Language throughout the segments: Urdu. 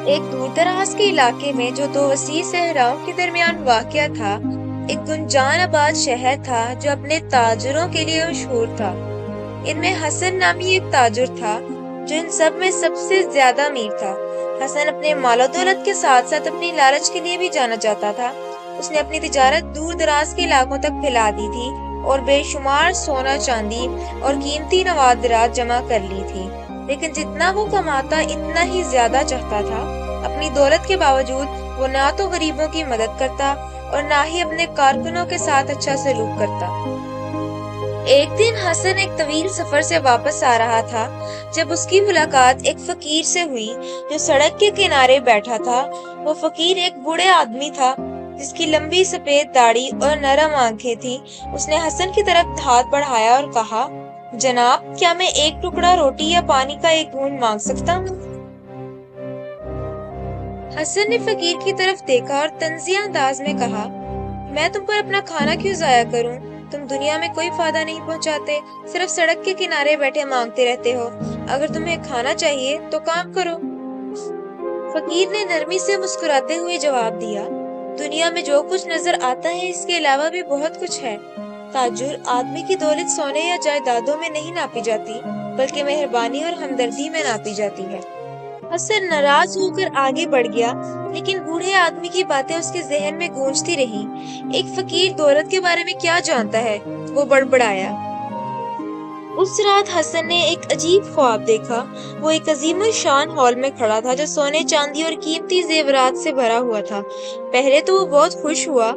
ایک دور دراز کے علاقے میں جو دو وسیع صحراؤں کے درمیان واقع تھا، ایک گنجان آباد شہر تھا جو اپنے تاجروں کے لیے مشہور تھا۔ ان میں حسن نامی ایک تاجر تھا جو ان سب میں سب سے زیادہ امیر تھا۔ حسن اپنے مال و دولت کے ساتھ ساتھ اپنی لالچ کے لیے بھی جانا جاتا تھا۔ اس نے اپنی تجارت دور دراز کے علاقوں تک پھیلا دی تھی اور بے شمار سونا چاندی اور قیمتی نوادرات جمع کر لی تھی، لیکن جتنا وہ کماتا اتنا ہی زیادہ چاہتا تھا۔ اپنی دولت کے باوجود وہ نہ تو غریبوں کی مدد کرتا اور نہ ہی اپنے کارکنوں کے ساتھ اچھا سلوک کرتا۔ ایک دن حسن ایک طویل سفر سے واپس آ رہا تھا جب اس کی ملاقات ایک فقیر سے ہوئی جو سڑک کے کنارے بیٹھا تھا۔ وہ فقیر ایک بوڑھے آدمی تھا جس کی لمبی سفید داڑھی اور نرم آنکھیں تھیں۔ اس نے حسن کی طرف ہاتھ بڑھایا اور کہا، جناب، کیا میں ایک ٹکڑا روٹی یا پانی کا ایک گھونٹ مانگ سکتا ہوں؟ حسن نے فقیر کی طرف دیکھا اور طنزیہ انداز میں کہا، میں تم پر اپنا کھانا کیوں ضائع کروں؟ تم دنیا میں کوئی فائدہ نہیں پہنچاتے، صرف سڑک کے کنارے بیٹھے مانگتے رہتے ہو۔ اگر تمہیں کھانا چاہیے تو کام کرو۔ فقیر نے نرمی سے مسکراتے ہوئے جواب دیا، دنیا میں جو کچھ نظر آتا ہے اس کے علاوہ بھی بہت کچھ ہے۔ تاجر، آدمی کی دولت سونے یا جائیدادوں میں نہیں ناپی جاتی بلکہ مہربانی اور ہمدردی میں ناپی جاتی ہے۔ حسن ناراض ہو کر آگے بڑھ گیا، لیکن بوڑھے آدمی کی باتیں اس کے ذہن میں گونجتی رہیں۔ ایک فقیر دولت کے بارے میں کیا جانتا ہے؟ وہ بڑبڑایا۔ اس رات حسن نے ایک عجیب خواب دیکھا۔ وہ ایک عظیم الشان ہال میں کھڑا تھا جو سونے چاندی اور قیمتی زیورات سے بھرا ہوا تھا۔ پہلے تو وہ بہت خوش ہوا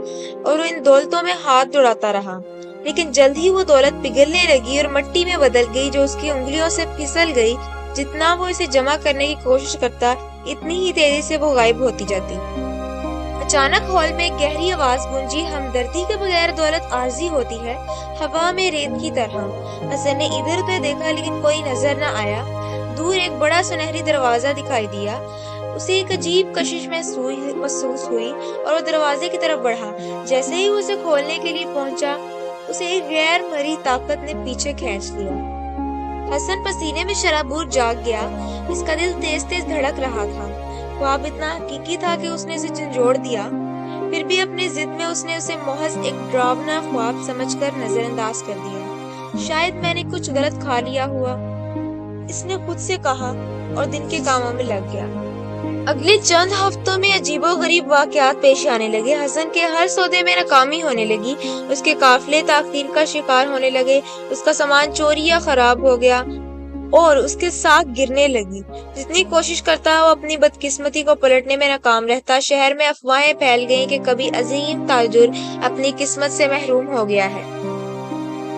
اور وہ ان دولتوں میں ہاتھ دوڑاتا رہا، لیکن جلد ہی وہ دولت پگھلنے لگی اور مٹی میں بدل گئی جو اس کی انگلیوں سے پھسل گئی۔ جتنا وہ اسے جمع کرنے کی کوشش کرتا اتنی ہی تیزی سے وہ غائب ہوتی جاتی۔ اچانک ہال میں ایک گہری آواز گونجی، ہمدردی کے بغیر دولت عارضی ہوتی ہے، ہوا میں ریت کی طرح۔ حسن نے ادھر ادھر دیکھا لیکن کوئی نظر نہ آیا۔ دور ایک بڑا سنہری دروازہ دکھائی دیا۔ اسے ایک عجیب کشش محسوس ہوئی اور وہ دروازے کی طرف بڑھا۔ جیسے ہی وہ اسے کھولنے کے لیے پہنچا، اسے ایک غیر مرئی طاقت نے پیچھے کھینچ لیا۔ حسن پسینے میں شرابور جاگ گیا۔ اس کا دل تیز تیز دھڑک رہا تھا۔ خواب اتنا حقیقی تھا کہ اس نے اسے جھنجھوڑ دیا، پھر بھی اپنی ضد میں اس نے اسے محض ایک ڈراونا خواب سمجھ کر نظر انداز کر دیا۔ شاید میں نے کچھ غلط کھا لیا ہوا، اس نے خود سے کہا اور دن کے کاموں میں لگ گیا۔ اگلے چند ہفتوں میں عجیب و غریب واقعات پیش آنے لگے۔ حسن کے ہر سودے میں ناکامی ہونے لگی، اس کے قافلے تاخیر کا شکار ہونے لگے، اس کا سامان چوری یا خراب ہو گیا اور اس کے ساکھ گرنے لگی۔ جتنی کوشش کرتا وہ اپنی بدقسمتی کو پلٹنے میں ناکام رہتا۔ شہر میں افواہیں پھیل گئیں کہ کبھی عظیم تاجر اپنی قسمت سے محروم ہو گیا ہے۔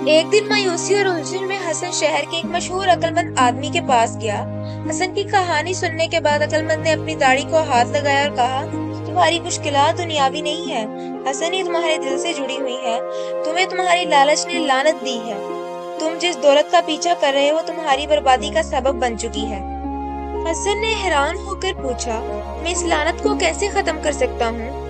ایک دن مایوسی اور الجھن میں حسن شہر کے ایک مشہور عقل مند آدمی کے پاس گیا۔ حسن کی کہانی سننے کے بعد عقل مند نے اپنی داڑھی کو ہاتھ لگایا اور کہا، تمہاری مشکلات دنیاوی نہیں ہے حسن، یہ تمہارے دل سے جڑی ہوئی ہے۔ تمہیں تمہاری لالچ نے لعنت دی ہے۔ تم جس دولت کا پیچھا کر رہے ہو تمہاری بربادی کا سبب بن چکی ہے۔ حسن نے حیران ہو کر پوچھا، میں اس لعنت کو کیسے ختم کر سکتا ہوں؟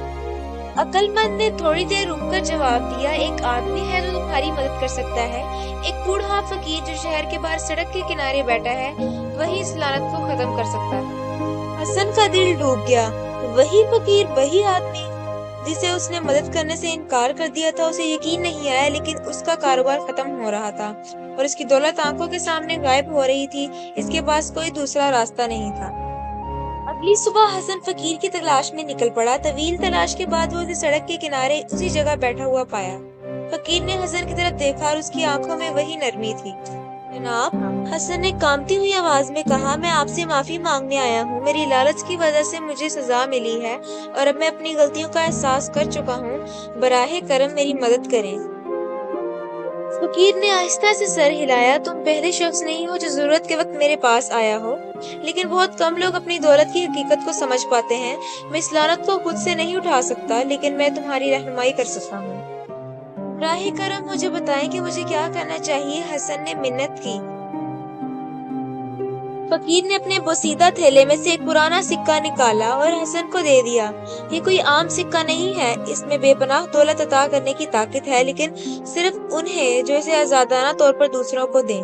عقل مند نے تھوڑی دیر رک کر جواب دیا، ایک آدمی ہے جو تمہاری مدد کر سکتا ہے، ایک بوڑھا فقیر جو شہر کے باہر سڑک کے کنارے بیٹھا ہے، وہی اس لعنت کو ختم کر سکتا ہے۔ حسن کا دل ڈوب گیا۔ وہی فقیر، وہی آدمی جسے اس نے مدد کرنے سے انکار کر دیا تھا۔ اسے یقین نہیں آیا، لیکن اس کا کاروبار ختم ہو رہا تھا اور اس کی دولت آنکھوں کے سامنے غائب ہو رہی تھی۔ اس کے پاس کوئی دوسرا راستہ نہیں تھا۔ اگلی صبح حسن فقیر کی تلاش میں نکل پڑا۔ طویل تلاش کے بعد وہ اسے سڑک کے کنارے اسی جگہ بیٹھا ہوا پایا۔ فقیر نے حسن کی طرف دیکھا اور اس کی آنکھوں میں وہی نرمی تھی۔ جناب، حسن نے کانپتی ہوئی آواز میں کہا، میں آپ سے معافی مانگنے آیا ہوں۔ میری لالچ کی وجہ سے مجھے سزا ملی ہے اور اب میں اپنی غلطیوں کا احساس کر چکا ہوں۔ براہ کرم میری مدد کریں۔ فقیر نے آہستہ سے سر ہلایا، تم پہلے شخص نہیں ہو جو ضرورت کے وقت میرے پاس آیا ہو، لیکن بہت کم لوگ اپنی دولت کی حقیقت کو سمجھ پاتے ہیں۔ میں اس لعنت کو خود سے نہیں اٹھا سکتا، لیکن میں تمہاری رہنمائی کر سکتا ہوں۔ براہ کرم مجھے بتائیں کہ مجھے کیا کرنا چاہیے، حسن نے منت کی۔ فقیر نے اپنے بوسیدہ تھیلے میں سے ایک پرانا سکہ نکالا اور حسن کو دے دیا۔ یہ کوئی عام سکہ نہیں ہے، اس میں بے پناہ دولت عطا کرنے کی طاقت ہے، لیکن صرف انہیں جو اسے آزادانہ طور پر دوسروں کو دیں۔